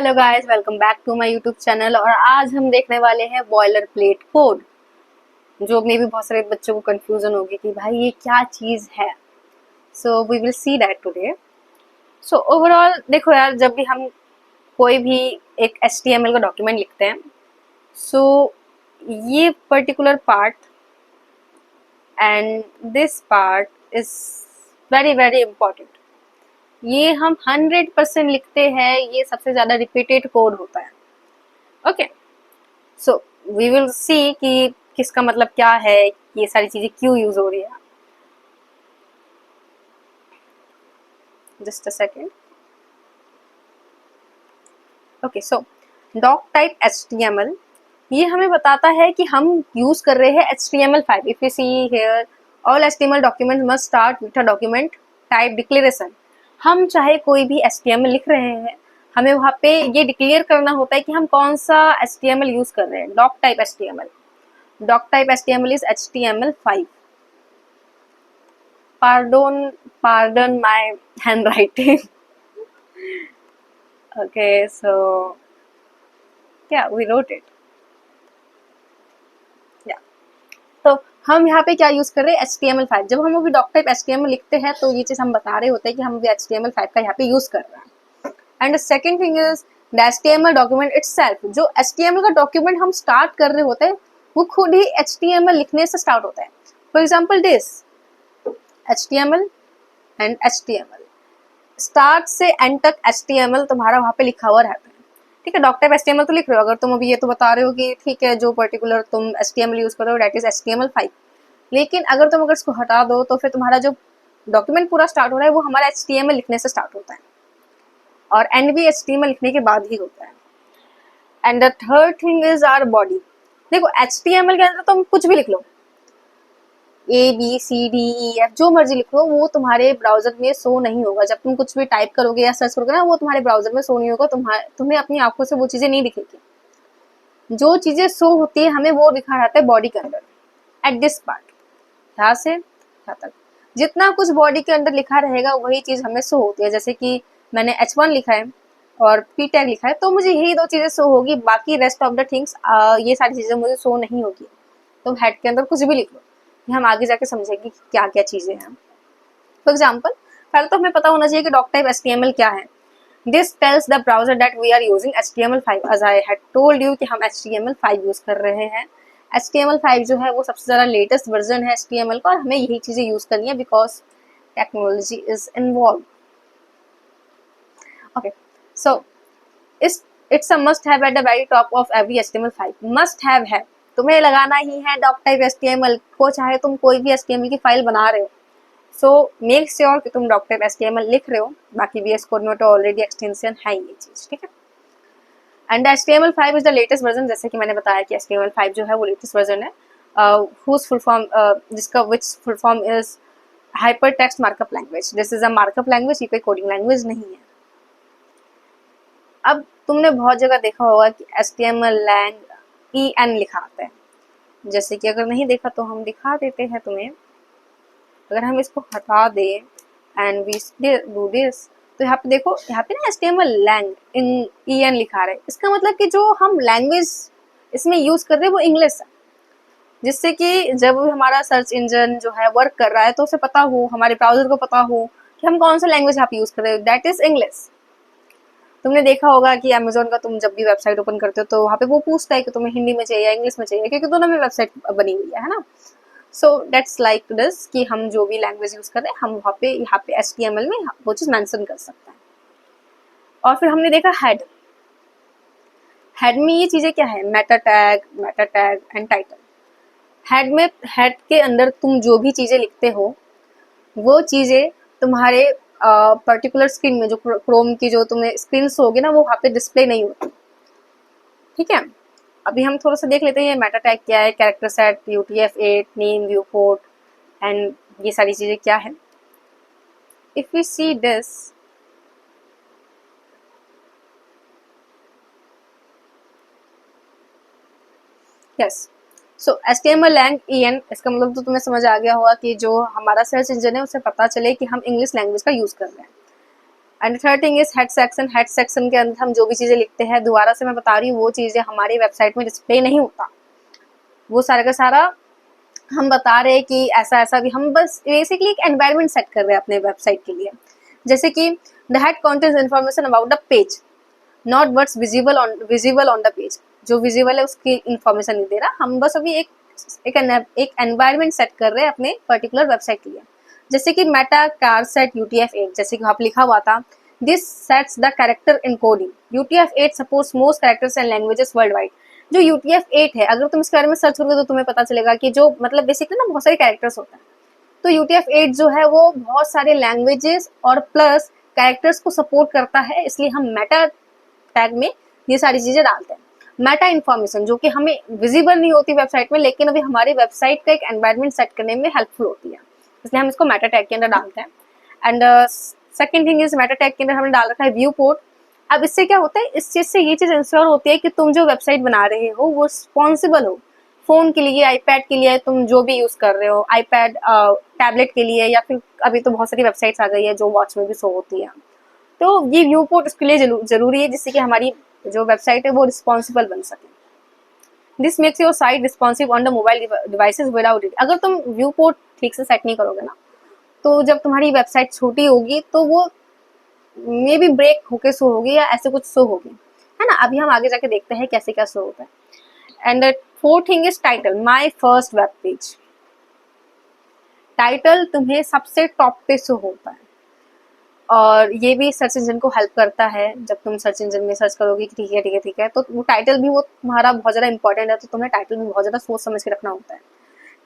Hello guys, welcome back to my YouTube channel. और आज हम देखने वाले हैं बॉयलर प्लेट कोड, जो मे भी बहुत सारे बच्चों को कंफ्यूजन होगी कि भाई ये क्या चीज़ है। So we will see that today. So overall देखो यार, जब भी हम कोई भी एक HTML का डॉक्यूमेंट लिखते हैं, सो ये particular part and this part is very very important. ये हम 100% लिखते हैं, ये सबसे ज़्यादा रिपीटेड कोड होता है। Okay, so we will see कि किसका मतलब क्या है, ये सारी चीजें क्यों यूज हो रही है। Just a second. Okay, so doctype HTML ये हमें बताता है कि हम यूज कर रहे हैं HTML5। If you see here, all HTML document must start with a document type declaration. हम चाहे कोई भी HTML लिख रहे हैं, हमें वहाँ पे ये डिक्लेयर करना होता है कि हम कौन सा HTML यूज कर रहे हैं। Doctype HTML, doctype HTML is HTML5। pardon my handwriting. Okay, so yeah, we wrote it. Yeah. तो हम यहाँ पे क्या यूज कर रहे हैं, HTML5। जब हम अभी डॉक टाइप HTML लिखते हैं तो ये चीज हम बता रहे होते हैं कि हम भी HTML5 का यहाँ पे यूज कर रहे हैं। And second thing is the HTML document itself. जो HTML का डॉक्यूमेंट हम स्टार्ट कर रहे होते हैं वो खुद ही HTML लिखने से स्टार्ट होता है। For example this HTML and HTML, start से एंड तक HTML तुम्हारा वहाँ पे लिखा हुआ रहता है। ठीक है, डॉक टाइप HTML तो लिख रहे हो। अगर तुम अभी ये तो बता रहे हो कि ठीक है, जो पर्टिकुलर तुम HTML यूज कर रहे हो दैट इज HTML5, लेकिन अगर तुम अगर इसको हटा दो तो फिर तुम्हारा जो डॉक्यूमेंट पूरा स्टार्ट हो रहा है वो हमारा HTML लिखने से स्टार्ट होता है, और एंड भी HTML लिखने के बाद ही होता है। And the third thing is our body. देखो HTML के अंदर तुम कुछ भी लिख लो, ABCDEF जो मर्जी लिख लो, वो तुम्हारे ब्राउजर में शो नहीं होगा। जब तुम कुछ भी टाइप करोगे या सर्च करोगे ना, वो तुम्हारे ब्राउजर में शो नहीं होगा। तुम्हें अपनी आंखों से वो चीजें नहीं दिखेगी। जो चीजें शो होती है हमें वो दिखा रहता है बॉडी के अंदर, एट दिस पार्ट, यहाँ से यहाँ तक जितना कुछ बॉडी के अंदर लिखा रहेगा वही चीज हमें शो होती है। जैसे कि मैंने H1 लिखा है और P टैग लिखा है, तो मुझे यही दो चीजें शो होगी, बाकी रेस्ट ऑफ द थिंग्स ये सारी चीजें मुझे शो नहीं होगी। तो हेड के अंदर कुछ भी लिख लो, हम आगे जाके समझेंगे कि क्या क्या चीजें हैं। फॉर एग्जाम्पल, पहले तो हमें पता होना चाहिए कि डॉक टाइप HTML क्या है। This tells the browser that we are using HTML5। As I had told you कि हम HTML5 यूज कर रहे हैं। HTML5 जो है वो सबसे ज़्यादा लेटेस्ट वर्जन है HTML का, और हमें यही चीज़ें यूज करनी है because technology is involve. Okay, so it's a must have at the very top of every HTML5। Must have है, तुम्हें लगाना ही है डॉक टाइप HTML को, चाहे तुम कोई भी HTML की फाइल बना रहे हो। सो मेक श्योर कि तुम डॉक टाइप HTML लिख रहे हो। बाकी VS कोड में तो ऑलरेडी एक्सटेंशन है ये चीज, ठीक है। And HTML5 is the latest version, जैसे कि मैंने बताया कि HTML5 जो है वो लेटेस्ट वर्जन है, whose full form जिसका which full form is hypertext markup language। This is a markup language, ये कोई कोडिंग लैंग्वेज नहीं है। अब तुमने बहुत जगह देखा होगा कि HTML lang EN लिखा आता है। जैसे कि अगर नहीं देखा तो हम दिखा देते हैं तुम्हें। अगर हम इसको हटा दें एंड वी डू दिस, तो यहाँ पे देखो, यहाँ पे ना HTML lang इन EN लिखा रहा है। इसका मतलब कि जो हम लैंग्वेज इसमें यूज कर रहे हैं वो इंग्लिश है, जिससे कि जब हमारा सर्च इंजन जो है वर्क कर रहा है तो उसे पता हो, हमारे ब्राउजर को पता हो कि हम कौन सा लैंग्वेज यहाँ पे यूज कर रहे हो, दैट इज इंग्लिश। तुमने देखा होगा कि अमेजोन का तुम जब भी वेबसाइट ओपन करते हो तो वहाँ पे वो पूछता है कि तुम्हें हिंदी में चाहिए या इंग्लिश में चाहिए, क्योंकि दोनों में वेबसाइट बनी हुई है ना। सो दैट्स लाइक दिस कि हम जो भी लैंग्वेज यूज कर रहे हैं हम वहाँ पे HTML में वो चीज मेंशन कर सकते हैं। और फिर हमने देखा हेड। हेड में ये चीजें क्या है, Meta tag and title. Head में, हेड के अंदर तुम जो भी चीजें लिखते हो वो चीजें तुम्हारे पर्टिकुलर स्क्रीन में, जो क्रोम की जो तुम्हें स्क्रीन होगी ना, वो वहाँ पे डिस्प्ले नहीं होती। ठीक है, अभी हम थोड़ा सा देख लेते हैं मेटा टैग क्या है, character set, UTF-8, name, viewport and ये सारी चीजें क्या है। If we see this, yes, so HTML lang EN, इसका मतलब तो तुम्हें समझ आ गया होगा कि जो हमारा सर्च इंजन है उसे पता चले कि हम इंग्लिश लैंग्वेज का यूज कर रहे हैं। And third thing is head section. Head section के अंदर हम जो भी चीज़ें लिखते हैं, दोबारा से मैं बता रही हूँ, वो चीज़ें हमारी वेबसाइट में डिस्प्ले नहीं होता, वो सारा का सारा हम बता रहे हैं कि ऐसा ऐसा भी, हम बस बेसिकली एक एनवायरनमेंट सेट कर रहे हैं अपने वेबसाइट के लिए। जैसे कि the head contents information about the page, not what's visible on the page. जो विजिबल है उसकी इन्फॉर्मेशन नहीं दे रहा, हम बस अभी एक एनवायरनमेंट सेट कर रहे हैं अपने पर्टिकुलर वेबसाइट के लिए। जैसे कि मेटा कार सेट UTF-8, जैसे कि वहाँ पे लिखा हुआ था, this sets the character encoding, UTF-8 supports most characters and languages world wide. जो UTF-8 है, अगर तुम इसके बारे में सर्च करोगे तो तुम्हें पता चलेगा कि जो मतलब बेसिकली ना बहुत सारे कैरेक्टर्स होते हैं, तो UTF-8 जो है वो बहुत सारे लैंग्वेजेस और प्लस कैरेक्टर्स को सपोर्ट करता है, इसलिए हम मेटा टैग में ये सारी चीजें डालते हैं। मेटा इन्फॉर्मेशन जो कि हमें विजिबल नहीं होती वेबसाइट में, लेकिन अभी हमारी वेबसाइट का एक एनवायरनमेंट सेट करने में हेल्पफुल होती है, इसलिए हम इसको मेटा टैग के अंदर डालते हैं। And second thing is Meta tag के अंदर हमने डाल रखा है व्यू पोर्ट। अब इससे क्या होता है, इस चीज से ये चीज इंश्योर होती है कि तुम जो वेबसाइट बना रहे हो वो रिस्पॉन्सिबल हो, फोन के लिए, आईपैड के लिए, तुम जो भी यूज कर रहे हो, आईपैड टैबलेट के लिए, या फिर अभी तो बहुत सारी वेबसाइट्स आ गई है जो वॉच में भी शो होती है, तो ये व्यू पोर्ट उसके लिए जरूरी है, जिससे कि हमारी जो वेबसाइट है वो रिस्पॉन्सिबल बन सके। This makes your site responsive on the mobile devices without it. अगर तुम व्यू पोर्ट ठीक से सेट नहीं करोगे ना, तो जब तुम्हारी वेबसाइट छोटी होगी तो वो मे बी ब्रेक होके शो होगी या ऐसे कुछ शो होगी, है ना। अभी हम आगे जाके देखते हैं कैसे क्या शो होता है। And fourth thing is title, my first web page. Title तुम्हें सबसे टॉप पे शो होता है, और ये भी सर्च इंजन को हेल्प करता है। जब तुम सर्च इंजन में सर्च करोगे कि ठीक है ठीक है ठीक है, तो वो टाइटल भी वो तुम्हारा बहुत ज़्यादा इंपॉर्टेंट है, तो तुम्हें टाइटल भी बहुत ज़्यादा सोच समझ के रखना होता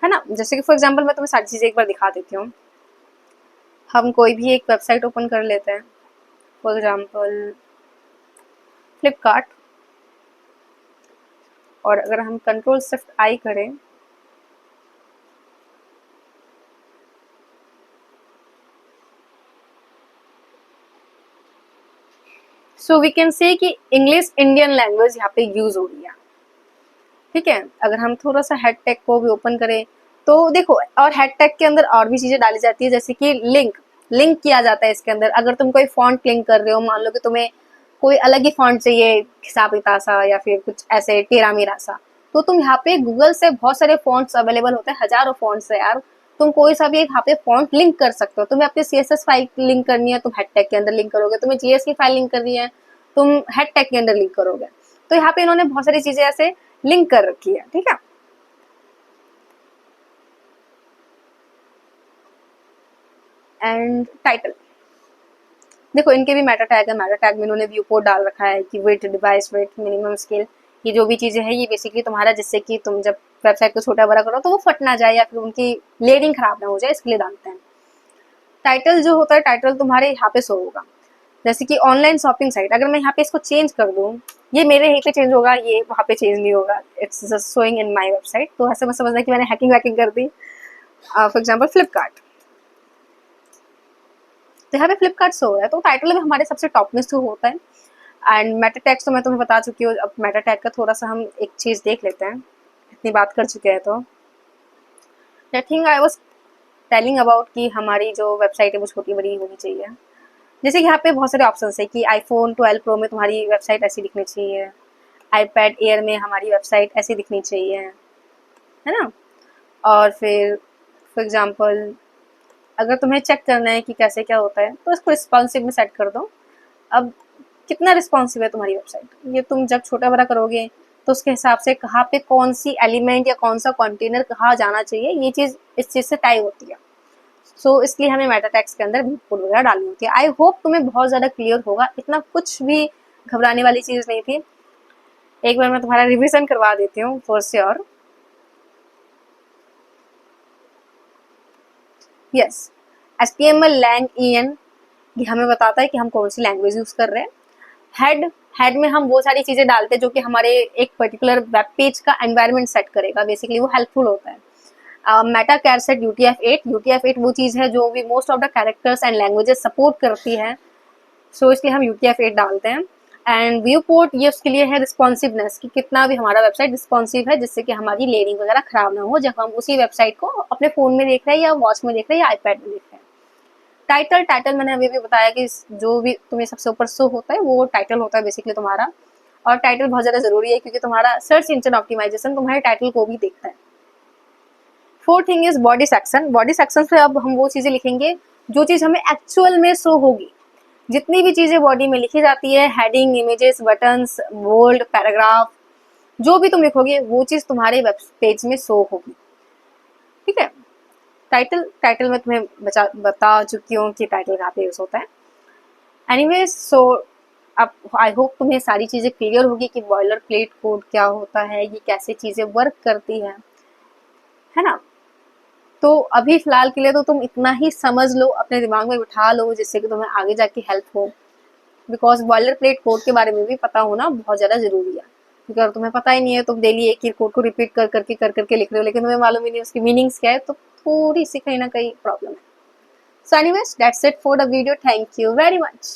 है ना। जैसे कि फॉर एग्जाम्पल मैं तुम्हें सारी चीज़ें एक बार दिखा देती हूँ। हम कोई भी एक वेबसाइट ओपन कर लेते हैं, फॉर एग्जाम्पल फ्लिपकार्ट, और अगर हम Ctrl+Shift+I करें सो वी कैन से कि इंग्लिश इंडियन लैंग्वेज यहाँ पे यूज हो रही है, ठीक है। अगर हम थोड़ा सा हेड टैग को भी ओपन करें तो देखो, और हेड टैग के अंदर और भी चीजें डाली जाती है, जैसे कि लिंक किया जाता है इसके अंदर। अगर तुम कोई फॉन्ट लिंक कर रहे हो, मान लो कि तुम्हें कोई अलग ही फॉन्ट चाहिए, खिसापिता सा या फिर कुछ ऐसे टेरा मेरा सा, तो तुम यहाँ पे गूगल से बहुत सारे फॉन्ट्स अवेलेबल होते हैं, हजारों फॉन्ट्स है यार, तुम कोई सा भी एक यहाँ पे फॉन्ट लिंक कर सकते हो। तुम्हें अपनी CSS फाइल लिंक करनी है, तुम हेड टैग के अंदर लिंक करोगे। तुम्हें GS की फाइल लिंक करनी है, तुम हेड टैग के अंदर लिंक करोगे। तो यहाँ पे इन्होंने बहुत सारी चीजें ऐसे लिंक कर रखी है, ठीक है। एंड टाइटल, देखो इनके भी मेटा टैग है। मेटा टैग में इन्होंने व्यू पोर्ट डाल रखा है कि width, device width, minimum scale, ये जो भी चीजें हैं ये बेसिकली तुम्हारा, जिससे कि तुम जब वेबसाइट को छोटा बड़ा करो तो वो फट ना जाए या फिर उनकी लेयरिंग खराब ना हो जाए, इसके लिए डालते हैं। टाइटल जो होता है, टाइटल तुम्हारे यहाँ पे शो होगा। जैसे कि ऑनलाइन शॉपिंग साइट, अगर मैं यहाँ पे इसको चेंज कर दूँ, ये मेरे यहीं पे चेंज होगा, ये वहाँ पे चेंज नहीं होगा, it's just showing in my website. तो ऐसे मत समझना कि मैंने हैकिंग वैकिंग कर दी। फॉर एग्जाम्पल फ्लिपकार्ट, तो यहाँ पे फ्लिपकार्ट शो हो रहा है, तो टाइटल में हमारे सबसे टॉप में शो होता है। एंड मेटा टैग तो मैं तुम्हें बता चुकी हूँ। अब मेटा टैग का थोड़ा सा हम एक चीज़ देख लेते हैं, इतनी बात कर चुके हैं तो। I think I was telling about कि हमारी जो वेबसाइट है वो छोटी बड़ी होनी चाहिए। जैसे कि यहाँ पे बहुत सारे ऑप्शन है कि iPhone 12 Pro में तुम्हारी वेबसाइट ऐसी दिखनी चाहिए, iPad Air में हमारी वेबसाइट ऐसी दिखनी चाहिए, है ना। और फिर फॉर एग्जाम्पल अगर तुम्हें चेक करना है कि कैसे क्या होता है, तो इसको रिस्पॉन्सिव में सेट कर दो। अब कितना रिस्पॉन्सिव है तुम्हारी वेबसाइट, ये तुम जब छोटा बड़ा करोगे तो उसके हिसाब से कहाँ पे कौन सी एलिमेंट या कौन सा कंटेनर कहाँ जाना चाहिए, ये चीज़ इस चीज़ से तय होती है। सो इसलिए हमें मेटा टैग्स के अंदर विपुल वगैरह डालनी होती है। आई होप तुम्हें बहुत ज़्यादा क्लियर होगा, इतना कुछ भी घबराने वाली चीज़ नहीं थी। एक बार मैं तुम्हारा रिविजन करवा देती हूँ for sure. Yes, HTML lang EN ये हमें बताता है कि हम कौन सी लैंग्वेज यूज़ कर रहे हैं। हेड में हम वो सारी चीज़ें डालते हैं जो कि हमारे एक पर्टिकुलर वेब पेज का एनवायरनमेंट सेट करेगा, बेसिकली वो हेल्पफुल होता है। मेटा कैर सेट UTF-8 वो चीज़ है जो भी most of the characters and languages support करती है, सो इसलिए हम UTF-8 डालते हैं। एंड व्यू पोर्ट ये उसके लिए है रिस्पॉन्सिवनेस, कि कितना भी हमारा वेबसाइट रिस्पॉन्सिव है, जिससे कि हमारी लेयरिंग वगैरह खराब ना हो जब हम उसी वेबसाइट को अपने फ़ोन में देख रहे हैं या वॉच में देख रहे हैं या iPad में देख रहे हैं। टाइटल, टाइटल मैंने अभी भी बताया कि जो भी तुम्हें सबसे ऊपर शो होता है वो टाइटल होता है बेसिकली तुम्हारा, और टाइटल बहुत ज़्यादा ज़रूरी है क्योंकि तुम्हारा सर्च इंजन ऑप्टिमाइजेशन तुम्हारे टाइटल को भी देखता है। Fourth thing is body section. Body section से अब हम वो चीज़ें लिखेंगे जो चीज़ हमें एक्चुअल में शो होगी। जितनी भी चीज़ें बॉडी में लिखी जाती है, heading, images, buttons, bold, paragraph, जो भी तुम लिखोगे वो चीज़ तुम्हारे वेब पेज में शो होगी। ठीक है। टाइटल, टाइटल में तुम्हें बता चुकी हूँ कि टाइटल कहाँ पे यूज होता है। एनीवेज, सो अब आई होप तुम्हें सारी चीज़ें क्लियर होगी कि बॉयलर प्लेट कोड क्या होता है, ये कैसे चीज़ें वर्क करती है ना। तो अभी फिलहाल के लिए तो तुम इतना ही समझ लो, अपने दिमाग में बिठा लो, जिससे कि तुम्हें आगे जाके हेल्प हो। बिकॉज बॉयलर प्लेट कोड के बारे में भी पता होना बहुत ज़्यादा ज़रूरी है, क्योंकि अगर तुम्हें पता ही नहीं है, तुम डेली एक ही कोड को रिपीट कर करके लिख रहे हो, लेकिन तुम्हें मालूम ही नहीं उसकी मीनिंग्स क्या है, तो थोड़ी सी कहीं ना कहीं प्रॉब्लम है। So anyways, that's it for the video. Thank you very much.